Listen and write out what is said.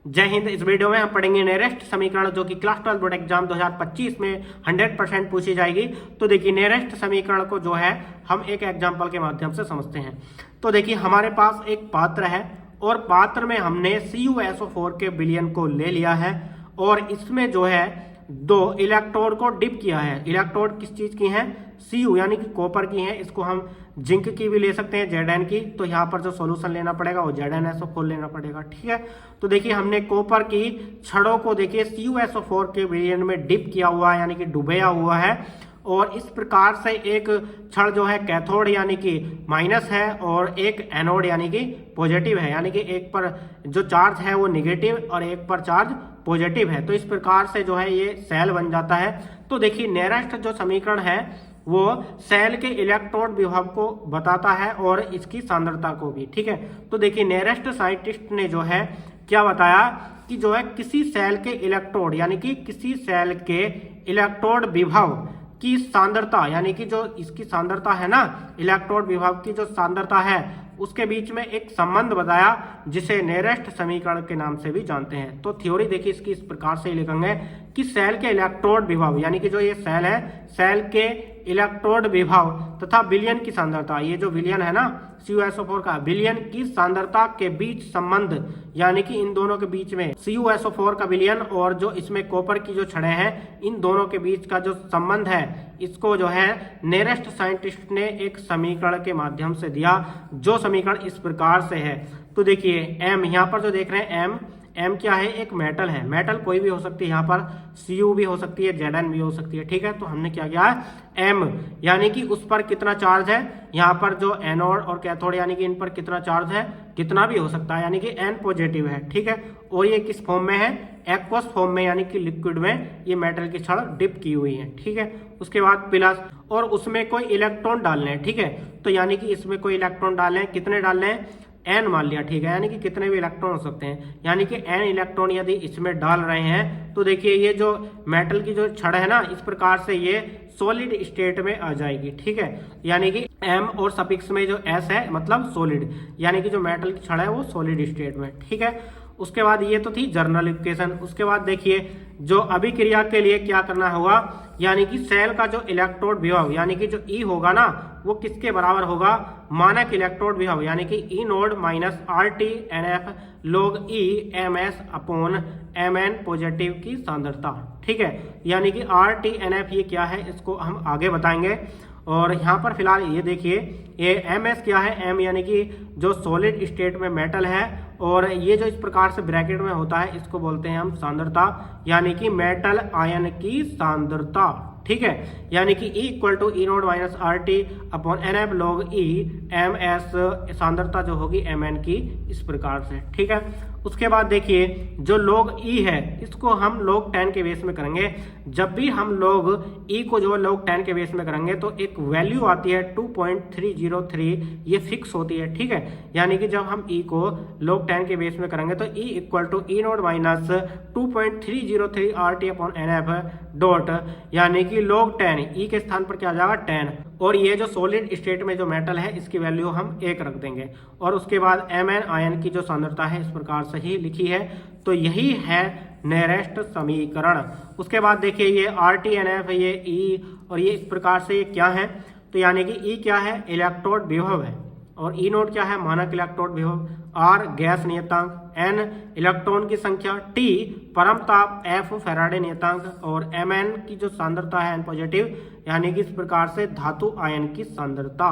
जय हिंद। इस वीडियो में हम पढ़ेंगे नियरेस्ट समीकरण जो कि क्लास 12 बोर्ड एग्जाम 2025 में 100% पूछी जाएगी। तो देखिए नियरेस्ट समीकरण को जो है हम एक एग्जाम्पल के माध्यम से समझते हैं। तो देखिए हमारे पास एक पात्र है और पात्र में हमने CuSO4 के विलयन को ले लिया है और इसमें जो है दो इलेक्ट्रोड को डिप किया है। इलेक्ट्रोड किस चीज की है? Cu यानी कि कॉपर की है। इसको हम जिंक की भी ले सकते हैं, Zn की। तो यहाँ पर जो सॉल्यूशन लेना पड़ेगा वो ZnSO4 लेना पड़ेगा, ठीक है। तो देखिए हमने कॉपर की छड़ों को देखिए CuSO4 के विलयन में डिप किया हुआ है यानी कि डुबोया हुआ है और इस प्रकार से एक छड़ जो है कैथोड यानी कि माइनस है और एक एनोड यानी कि पॉजिटिव है, यानी कि एक पर जो चार्ज है वो निगेटिव और एक पर चार्ज पॉजिटिव है। तो इस प्रकार से जो है ये सेल बन जाता है। तो देखिए नियरेस्ट जो समीकरण है वो सेल के इलेक्ट्रोड विभव को बताता है और इसकी सांद्रता को भी, ठीक है। तो देखिए नियरेस्ट साइंटिस्ट ने जो है क्या बताया कि जो है किसी सेल के इलेक्ट्रोड यानी कि किसी सेल के इलेक्ट्रोड विभव की सांद्रता यानी कि जो इसकी सांद्रता है ना, इलेक्ट्रोड विभव की जो सांद्रता है उसके बीच में एक संबंध बताया जिसे नियरेस्ट समीकरण के नाम से भी जानते हैं। तो थ्योरी देखिए इसकी इस प्रकार से लिखेंगे कि सेल के इलेक्ट्रोड विभव यानी कि जो ये सेल है, सेल के इलेक्ट्रोड विभव तथा विलयन की सांद्रता, ये जो विलयन है ना CuSO4 का, विलयन की सांद्रता के बीच संबंध यानी कि इन दोनों के बीच में CuSO4 का विलयन और जो इसमें कॉपर की जो छड़ें हैं इन दोनों के बीच का जो संबंध है इसको जो है नियरेस्ट साइंटिस्ट ने एक समीकरण के माध्यम से दिया। जो समीकरण इस प्रकार से है। तो देखिए M यहाँ पर जो देख रहे हैं M क्या है? एक मेटल है। मेटल कोई भी हो सकती है, यहाँ पर Cu भी हो सकती है, Zn भी हो सकती है, ठीक है। तो हमने क्या किया है M यानी कि उस पर कितना चार्ज है, यहाँ पर जो एनोड और कैथोड यानी कि इन पर कितना चार्ज है, कितना भी हो सकता है यानी कि N पॉजिटिव है, ठीक है। और ये किस फॉर्म में है? एक्वस फॉर्म में यानी कि लिक्विड में ये मेटल की छड़ डिप की हुई है, ठीक है। उसके बाद प्लस और उसमें कोई इलेक्ट्रॉन डालने हैं, ठीक है। तो यानी कि इसमें कोई इलेक्ट्रॉन डालने हैं, कितने डालने हैं? N मान लिया, ठीक है। यानी कि कितने भी इलेक्ट्रॉन हो सकते हैं, यानी कि N इलेक्ट्रॉन यदि इसमें डाल रहे हैं तो देखिए ये जो मेटल की जो छड़ है ना इस प्रकार से ये सॉलिड स्टेट में आ जाएगी, ठीक है। यानी कि M और सफिक्स में जो S है मतलब सॉलिड, यानी कि जो मेटल की छड़ है वो सॉलिड स्टेट में, ठीक है। उसके बाद ये तो थी जर्नलिफिकेशन। उसके बाद देखिए जो अभिक्रिया के लिए क्या करना होगा, यानी कि सेल का जो इलेक्ट्रोड विभव यानी कि जो E होगा ना वो किसके बराबर होगा? मानक इलेक्ट्रोड विभव यानी कि E naught minus RT/NF log E MS upon Mn positive की सांद्रता, ठीक है। यानी कि RT/NF ये क्या है इसको हम आगे बताएंगे। और यहाँ पर फिलहाल ये देखिए ये MS क्या है? M यानी कि जो सॉलिड स्टेट में मेटल है और ये जो इस प्रकार से ब्रैकेट में होता है इसको बोलते हैं हम सांद्रता यानी कि मेटल आयन की सांद्रता, ठीक है। यानी कि E equal to E naught minus RT upon NF log E MS सांद्रता जो होगी Mn की इस प्रकार से, ठीक है। उसके बाद देखिए जो log E है इसको हम log 10 के बेस में करेंगे। जब भी हम log E को जो log 10 के बेस में करेंगे तो एक वैल्यू आती है 2.303, ये फिक्स होती है, ठीक है। यानी कि जब हम E को log 10 के बेस में करेंगे तो E equal to E naught minus 2.303 RT upon NF dot यानी कि log 10 E के स्थान पर क्या आ जाएगा? 10 और ये जो सॉलिड स्टेट में जो मेटल है इसकी वैल्यू हम 1 रख देंगे। और उसके बाद Mn आयन की जो सांद्रता है इस प्रकार से ही लिखी है। तो यही है नियरेस्ट समीकरण। उसके बाद देखिए ये RT/NF ये E और ये इस प्रकार से ये क्या है? तो यानी कि E क्या है? इलेक्ट्रोड विभव है और E नोड क्या है? मानक इलेक्ट्रोड विभव, R गैस नियतांक, N इलेक्ट्रॉन की संख्या, T परम ताप, F फैराडे नियतांक और Mn की जो सांद्रता है N पॉजिटिव यानी कि इस प्रकार से धातु आयन की सांद्रता।